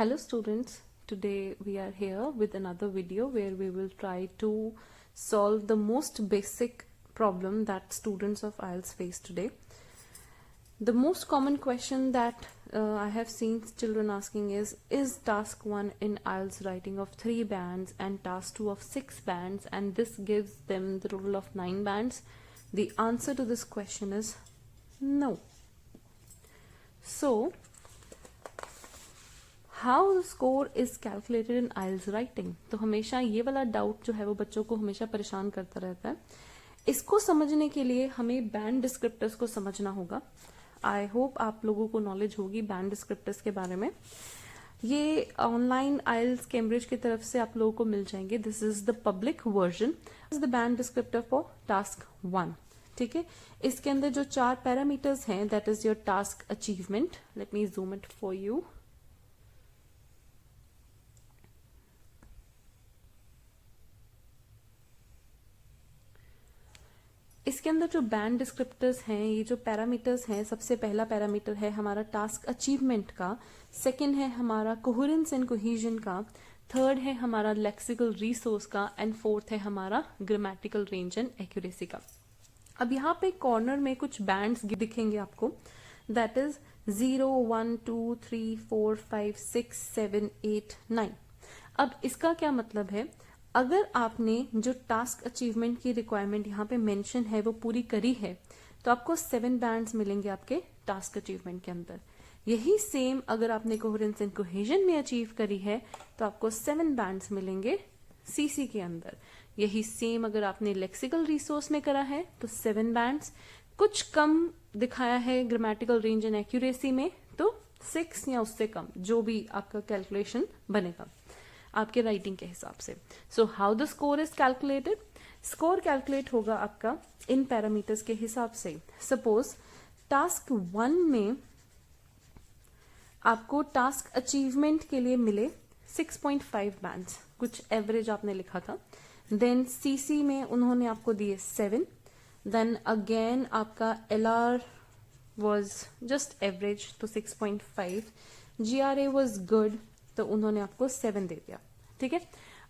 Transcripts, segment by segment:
Hello students, today we are here with another video where we will try to solve the most basic problem that students of IELTS face today. The most common question that I have seen children asking is task 1 in IELTS writing of 3 bands and task 2 of 6 bands, and this gives them the total of 9 bands? The answer to this question is no. So how the score is calculated in IELTS writing. तो हमेशा ये वाला doubt जो है वो बच्चों को हमेशा परेशान करता रहता है। इसको समझने के लिए हमें बैंड डिस्क्रिप्टर्स को समझना होगा। आई होप आप लोगों को नॉलेज होगी बैंड डिस्क्रिप्टर्स के बारे में। ये ऑनलाइन आइल्स कैम्ब्रिज की तरफ से आप लोगों को मिल जाएंगे। This is the public version is the band descriptor for task 1। ठीक है, इसके अंदर जो 4 पैरामीटर्स हैं that is your task achievement. Let me zoom it for you. इसके अंदर जो बैंड डिस्क्रिप्टर्स हैं, ये जो पैरामीटर्स हैं, सबसे पहला पैरामीटर है हमारा टास्क अचीवमेंट का, सेकंड है हमारा कोहेरेंस एंड कोहेजन का, थर्ड है हमारा लेक्सिकल रिसोर्स का, एंड फोर्थ है हमारा ग्रामेटिकल रेंज एंड एक्यूरेसी का। अब यहाँ पे कॉर्नर में कुछ बैंड्स दिखेंगे आपको, दैट इज 0, 1, 2, 3, 4, 5, 6, 7, 8, 9। अब इसका क्या मतलब है, अगर आपने जो टास्क अचीवमेंट की रिक्वायरमेंट यहाँ पे मेंशन है वो पूरी करी है तो आपको 7 बैंड्स मिलेंगे आपके टास्क अचीवमेंट के अंदर। यही सेम अगर आपने कोहेरेंस एंड कोहेजन में अचीव करी है तो आपको 7 बैंड्स मिलेंगे सीसी के अंदर। यही सेम अगर आपने लेक्सिकल रिसोर्स में करा है तो 7 बैंड्स। कुछ कम दिखाया है ग्रामेटिकल रेंज एंड एक्यूरेसी में तो 6 या उससे कम, जो भी आपका कैलकुलेशन बनेगा आपके राइटिंग के हिसाब से। So how the score is calculated. Score calculate होगा आपका इन पैरामीटर्स के हिसाब से। सपोज टास्क 1 में आपको टास्क अचीवमेंट के लिए मिले 6.5 बैंड्स, कुछ एवरेज आपने लिखा था। देन सीसी में उन्होंने आपको दिए 7। देन अगेन आपका LR वाज जस्ट एवरेज तो 6.5। GRA वाज गुड तो उन्होंने आपको 7 दे दिया। ठीक है,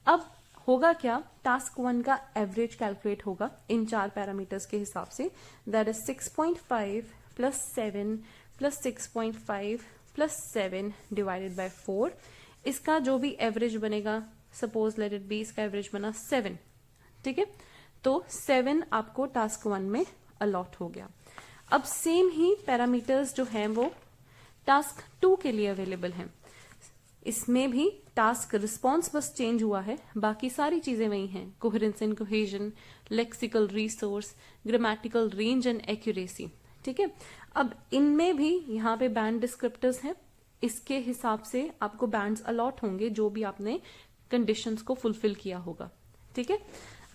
अब होगा क्या, टास्क 1 का एवरेज कैलकुलेट होगा इन 4 पैरामीटर्स के हिसाब से, that is 6.5 plus 7 plus 6.5 plus 7 divided by 4। इसका जो भी एवरेज बनेगा, सपोज लेट इट बी, इसका एवरेज बना 7। ठीक है, तो 7 आपको टास्क 1 में अलॉट हो गया। अब सेम ही पैरामीटर्स जो हैं वो टास्क 2 के लिए अवेलेबल हैं। इसमें भी टास्क रिस्पॉन्स बस चेंज हुआ है, बाकी सारी चीजें वही हैं। Coherence and cohesion, lexical resource, grammatical range and accuracy. ठीक है, अब इनमें भी यहाँ पे बैंड डिस्क्रिप्टर्स हैं। इसके हिसाब से आपको बैंड्स अलॉट होंगे जो भी आपने कंडीशंस को फुलफिल किया होगा। ठीक है,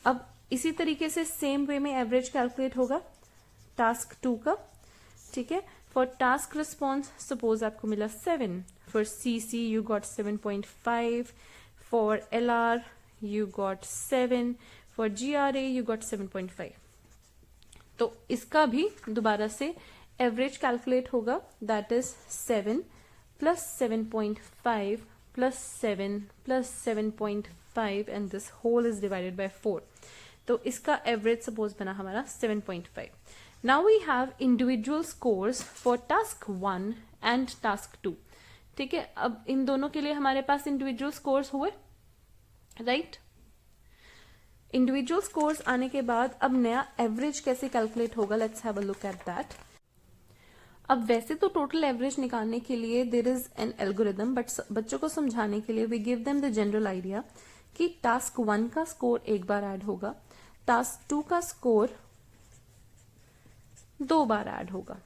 अब इसी तरीके से सेम वे में एवरेज कैलकुलेट होगा टास्क 2 का। ठीक है, फॉर टास्क रिस्पॉन्स सपोज आपको मिला 7, for CC you got 7.5, for LR you got 7, for GRA you got 7.5। तो इसका भी दोबारा से एवरेज कैलकुलेट होगा, that is 7 plus 7.5 plus 7 plus 7.5 and this whole is divided by 4। तो इसका एवरेज सपोज बना हमारा 7.5। Now we have individual scores for task 1 and task 2। ठीक है, अब इन दोनों के लिए हमारे पास इंडिविजुअल स्कोर्स हुए, राइट। इंडिविजुअल स्कोर्स आने के बाद अब नया एवरेज कैसे कैलकुलेट होगा, let's have a look at that. अब वैसे तो टोटल एवरेज निकालने के लिए there is an algorithm, but बच्चों को समझाने के लिए we give them the general idea कि टास्क 1 का स्कोर एक बार ऐड होगा, टास्क 2 का स्कोर 2 बार ऐड होगा,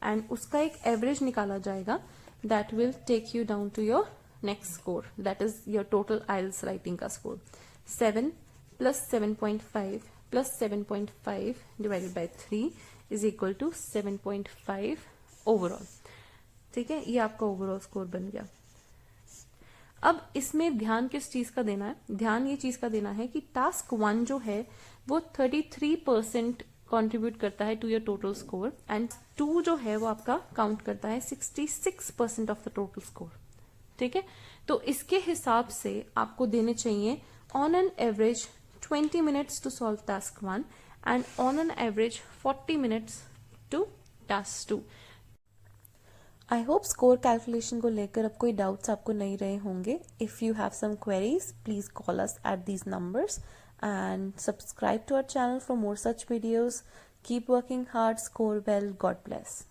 एंड उसका एक एवरेज निकाला जाएगा that will take you down to your next score, that is your total IELTS writing का score। 7 plus 7.5 plus 7.5 divided by 3 is equal to 7.5 overall। ठीक है, ये आपका ओवरऑल स्कोर बन गया। अब इसमें ध्यान किस चीज का देना है, ध्यान ये चीज का देना है कि टास्क 1 जो है वो 33% कंट्रीब्यूट करता है to your total score, and 2 जो है वो आपका काउंट करता है 66% ऑफ द टोटल स्कोर। ठीक है। तो इसके हिसाब से आपको देने चाहिए on an average 20 minutes to solve task 1 and on an average 40 minutes to task 2। I hope score calculation को लेकर अब कोई डाउट्स आपको नहीं रहे होंगे। If you have some queries please call us at these numbers and subscribe to our channel for more such videos. Keep working hard, score well, God bless.